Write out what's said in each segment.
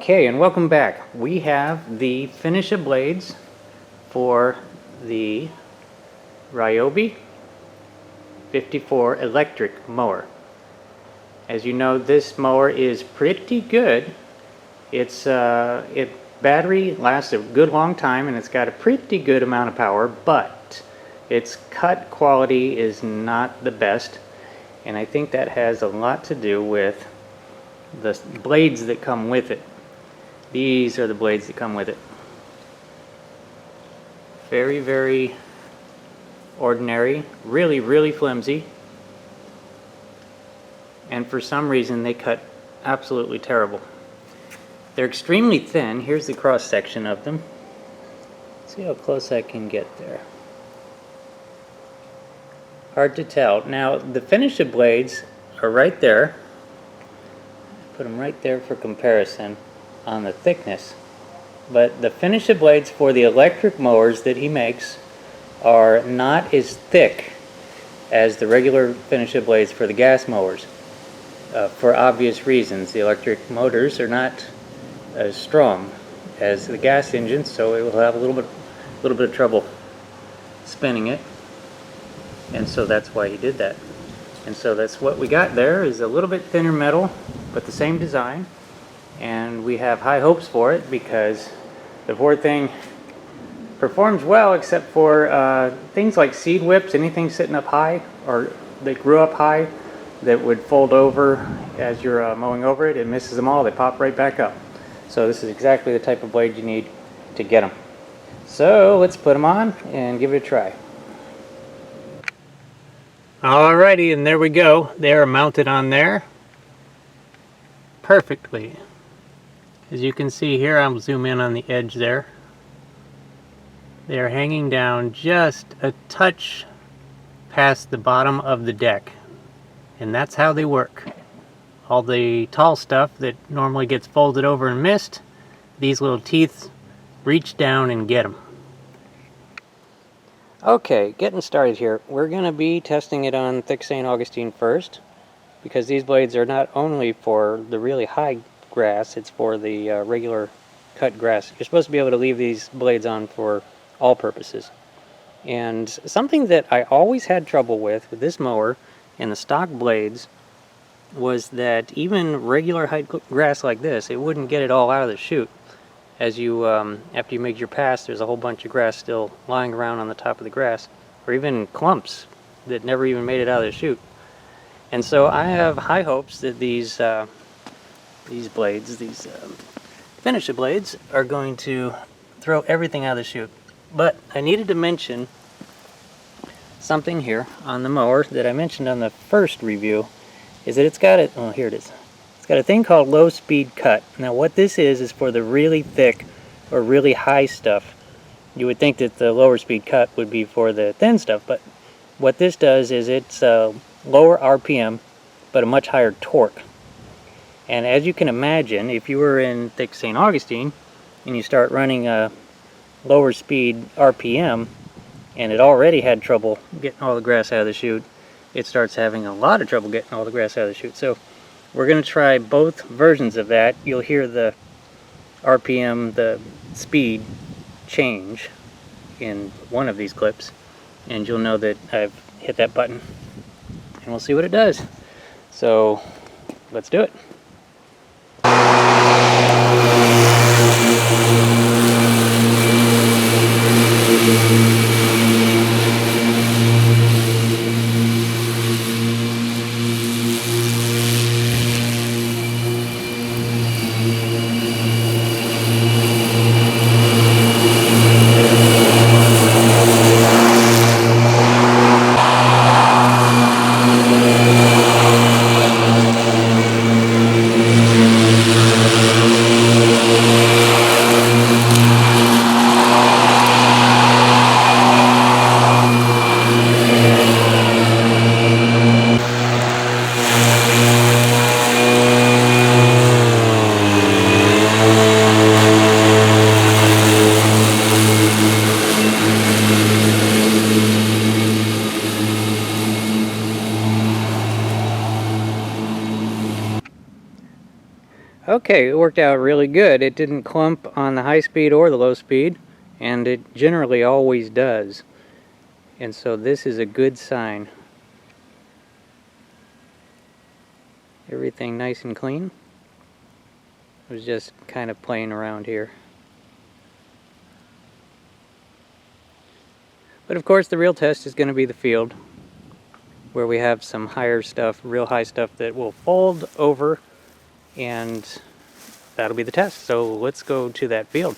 Okay, and welcome back. We have the Finisha blades for the Ryobi 54 electric mower. As you know, this mower is pretty good. Its battery lasts a good long time and it's got a pretty good amount of power, but its cut quality is not the best, and I think that has a lot to do with the blades that come with it. These are the blades that come with it. Very, very ordinary, really flimsy, and for some reason they cut absolutely terrible. They're extremely thin. Here's the cross section of them. See how close I can get there. Hard to tell. Now the Finisha blades are right there. Put them right there for comparison on the thickness. But the Finisha blades for the electric mowers that he makes are not as thick as the regular Finisha blades for the gas mowers. For obvious reasons. The electric motors are not as strong as the gas engines, so it will have a little bit of trouble spinning it. And so that's why he did that. And so that's what we got there, is a little bit thinner metal, but the same design. And we have high hopes for it because the poor thing performs well, except for things like seed whips, anything sitting up high or that grew up high that would fold over as you're mowing over it. It misses them all. They pop right back up. So this is exactly the type of blade you need to get them. So let's put them on and give it a try. Alrighty, and there we go. They are mounted on there perfectly. As you can see here, I'll zoom in on the edge there. They are hanging down just a touch past the bottom of the deck. And that's how they work. All the tall stuff that normally gets folded over and missed, these little teeth reach down and get them. Okay, getting started here. We're going to be testing it on thick St. Augustine first, because these blades are not only for the really high grass, it's for the regular cut grass. You're supposed to be able to leave these blades on for all purposes. And something that I always had trouble with this mower and the stock blades was that even regular high grass like this, it wouldn't get it all out of the chute. As you, after you make your pass, there's a whole bunch of grass still lying around on the top of the grass, or even clumps that never even made it out of the chute. And so I have high hopes that these blades, these Finisha blades, are going to throw everything out of the chute. But I needed to mention something here on the mower that I mentioned on the first review, is that it's got a, oh, here it is. It's got a thing called low speed cut. Now what this is for the really thick or really high stuff. You would think that the lower speed cut would be for the thin stuff, but what this does is it's lower RPM but a much higher torque. And as you can imagine, if you were in thick St. Augustine and you start running a lower speed RPM and it already had trouble getting all the grass out of the chute, it starts having a lot of trouble getting all the grass out of the chute. So we're going to try both versions of that. You'll hear the RPM, the speed change in one of these clips, and you'll know that I've hit that button, and we'll see what it does. So let's do it. Okay, it worked out really good. It didn't clump on the high speed or the low speed, and it generally always does. And so this is a good sign. Everything nice and clean. I was just kind of playing around here. But of course the real test is going to be the field, where we have some higher stuff, real high stuff that will fold over, and that'll be the test. So let's go to that field.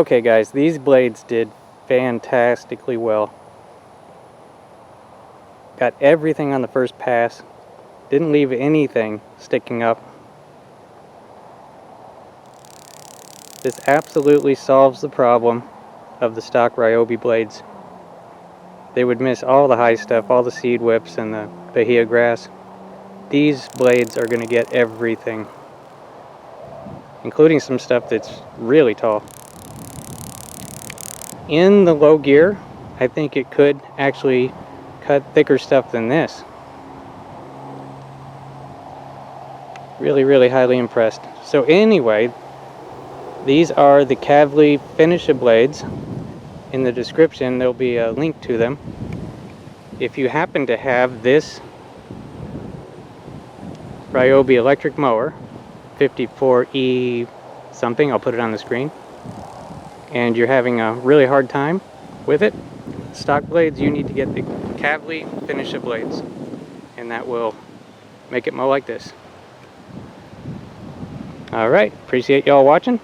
Okay guys, these blades did fantastically well. Got everything on the first pass. Didn't leave anything sticking up. This absolutely solves the problem of the stock Ryobi blades. They would miss all the high stuff, all the seed whips and the bahia grass. These blades are going to get everything, including some stuff that's really tall. In the low gear, I think it could actually cut thicker stuff than this. Really highly impressed. So anyway, these are the Kavli Finisha blades. In the description there'll be a link to them. If you happen to have this Ryobi electric mower, 54E something, I'll put it on the screen, and you're having a really hard time with it, stock blades, you need to get the Kavli Finisha blades, and that will make it mow like this. Alright, appreciate y'all watching.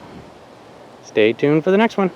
Stay tuned for the next one.